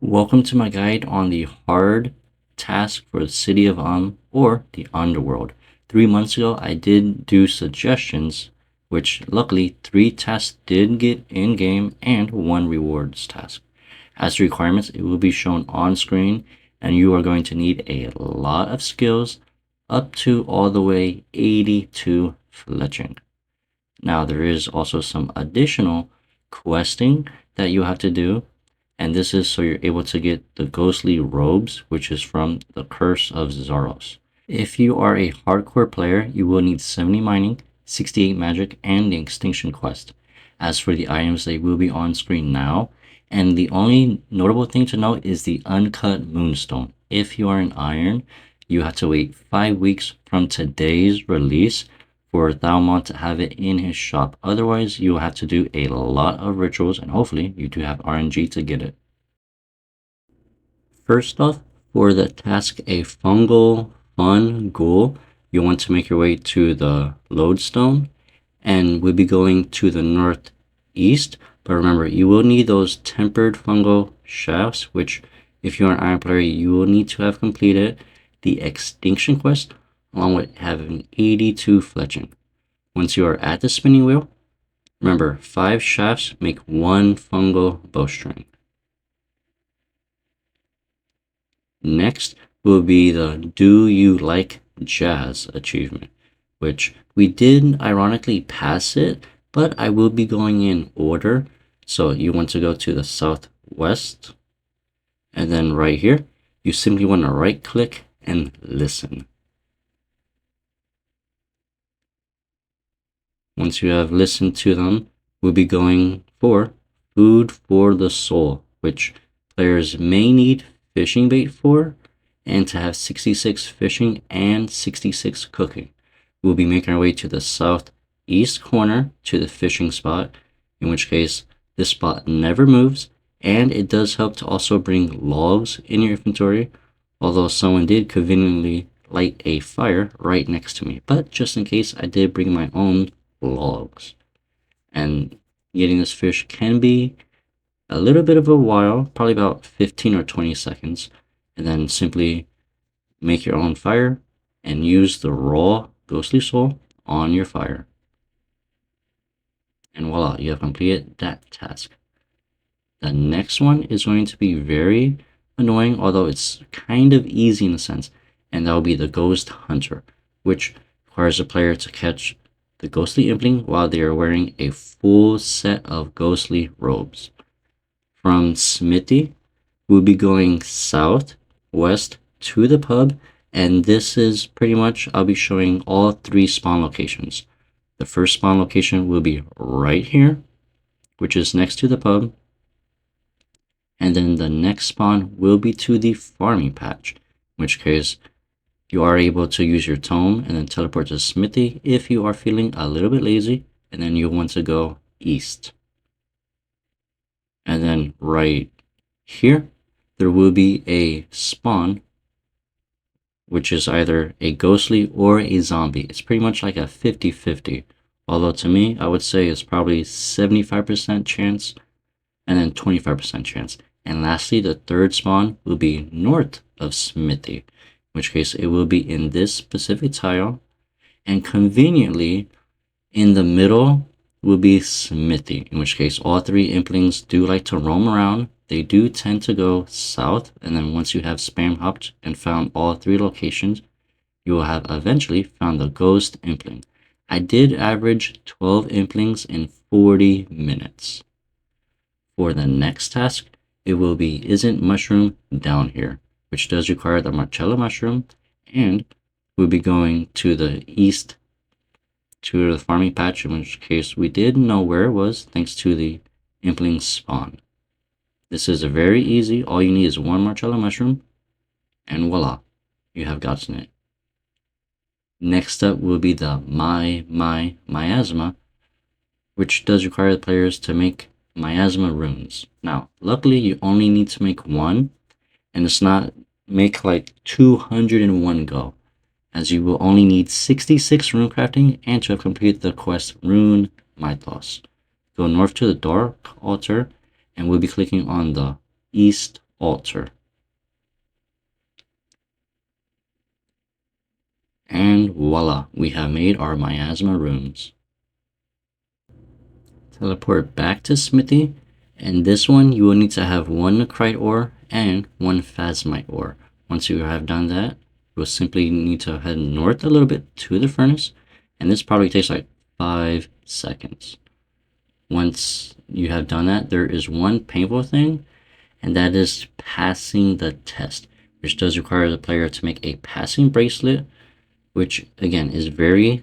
Welcome to my guide on the hard task for the city of or the Underworld. 3 months ago, I did do suggestions, which luckily 3 tasks did get in game and 1 rewards task. As the requirements, it will be shown on screen, and you are going to need a lot of skills up to all the way 82 fletching. Now, there is also some additional questing that you have to do, and this is so you're able to get the ghostly robes, which is from the Curse of Zaros. If you are a hardcore player, you will need 70 mining, 68 magic, and the extinction quest. As for the items, they will be on screen now, and the only notable thing to note is the uncut moonstone. If you are an iron, you have to wait 5 weeks from today's release for Thalmon to have it in his shop. Otherwise, you will have to do a lot of rituals, and hopefully you do have RNG to get it. First off, for the task A Fungal Fun Ghoul, you want to make your way to the lodestone, and we'll be going to the northeast. But remember, you will need those tempered fungal shafts, which if you're an iron player, you will need to have completed the extinction quest along with having 82 fletching. Once you are at the spinning wheel, remember 5 shafts make 1 fungal bowstring. Next will be the Do You Like Jazz achievement, which we did ironically pass it, but I will be going in order. So you want to go to the southwest, and then right here, you simply want to right click and listen. Once you have listened to them, we'll be going for Food for the Soul, which players may need fishing bait for, and to have 66 fishing and 66 cooking. We'll be making our way to the southeast corner to the fishing spot, in which case this spot never moves, and it does help to also bring logs in your inventory, although someone did conveniently light a fire right next to me. But just in case, I did bring my own logs. And getting this fish can be a little bit of a while, probably about 15 or 20 seconds, and then simply make your own fire and use the raw ghostly soul on your fire. And voila, you have completed that task. The next one is going to be very annoying, although it's kind of easy in a sense, and that will be the Ghost Hunter, which requires a player to catch the ghostly impling while they are wearing a full set of ghostly robes. From Smithy, we'll be going southwest to the pub, and this is pretty much, I'll be showing all 3 spawn locations. The first spawn location will be right here, which is next to the pub, and then the next spawn will be to the farming patch, in which case you are able to use your tome and then teleport to Smithy if you are feeling a little bit lazy, and then you want to go east. And then right here, there will be a spawn, which is either a ghostly or a zombie. It's pretty much like a 50-50. Although to me, I would say it's probably 75% chance and then 25% chance. And lastly, the third spawn will be north of Smithy, in which case it will be in this specific tile, and conveniently in the middle will be Smithy, in which case all 3 implings do like to roam around. They do tend to go south, and then once you have spam hopped and found all 3 locations, you will have eventually found the ghost impling. I did average 12 implings in 40 minutes. For the next task, it will be Isn't Mushroom Down Here, which does require the Marcella mushroom, and we'll be going to the east to the farming patch, in which case we did know where it was thanks to the impling spawn. This is very easy. All you need is 1 Marcella mushroom, and voila, you have gotten it. Next up will be the My Miasma, which does require the players to make miasma runes. Now, luckily you only need to make 1, and it's not make like 201 go, as you will only need 66 rune crafting and to have completed the quest Rune Mythos. Go north to the Dark Altar, and we'll be clicking on the east altar. And voila, we have made our miasma rooms. Teleport back to Smithy, and this one you will need to have one Necrite ore and one Phasmite ore. Once you have done that, you will simply need to head north a little bit to the furnace, and this probably takes like 5 seconds. Once you have done that, there is one painful thing, and that is passing the test, which does require the player to make a passing bracelet, which again is very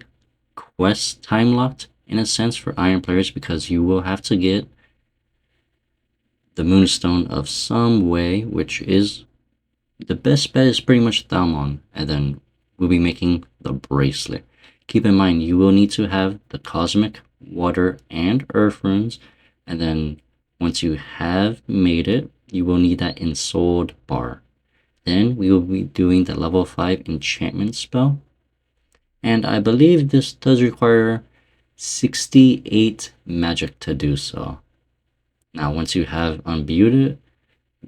quest time locked in a sense for iron players, because you will have to get the moonstone of some way, which is the best bet is pretty much Thalmon, and then we'll be making the bracelet. Keep in mind you will need to have the cosmic, water, and earth runes, and then once you have made it, you will need that ensouled bar. Then we will be doing the level 5 enchantment spell, and I believe this does require 68 magic to do so. Now once you have imbued it,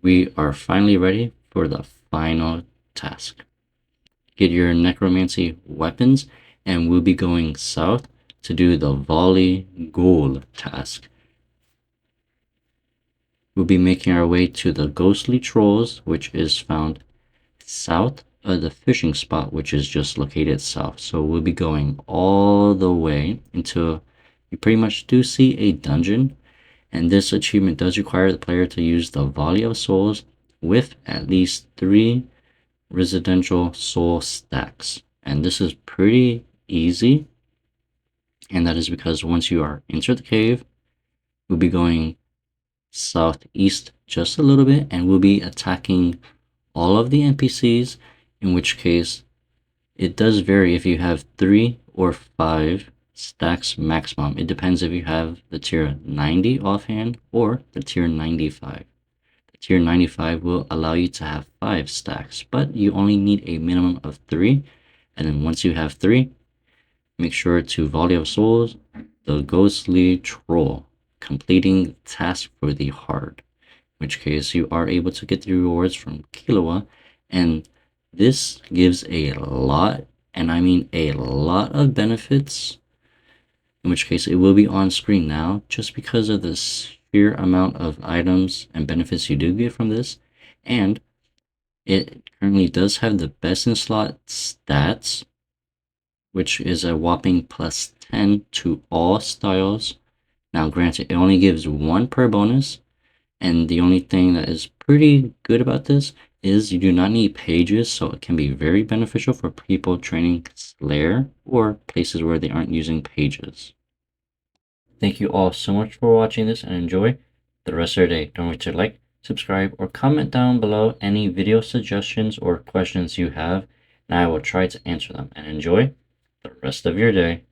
we are finally ready for the final task. Get your necromancy weapons, and we'll be going south to do the Volley Ghoul task. We'll be making our way to the ghostly trolls, which is found south of the fishing spot, which is just located south. So we'll be going all the way until you pretty much do see a dungeon, and this achievement does require the player to use the Volley of Souls with at least 3 residential soul stacks. And this is pretty easy, and that is because once you are into the cave, we'll be going southeast just a little bit, and we'll be attacking all of the NPCs, in which case it does vary if you have 3 or 5 stacks maximum. It depends if you have the tier 90 offhand or the tier 95. The tier 95 will allow you to have 5 stacks, but you only need a minimum of 3. And then once you have 3, make sure to Volley of Souls the ghostly troll, completing the task for the heart, in which case you are able to get the rewards from Killua, and this gives a lot, and I mean a lot of benefits, in which case it will be on screen now just because of the sheer amount of items and benefits you do get from this. And it currently does have the best in slot stats, which is a whopping plus 10 to all styles. Now granted, it only gives 1 per bonus, and the only thing that is pretty good about this is you do not need pages, so it can be very beneficial for people training Slayer or places where they aren't using pages. Thank you all so much for watching this, and enjoy the rest of your day. Don't forget to like, subscribe, or comment down below any video suggestions or questions you have, and I will try to answer them. And enjoy the rest of your day.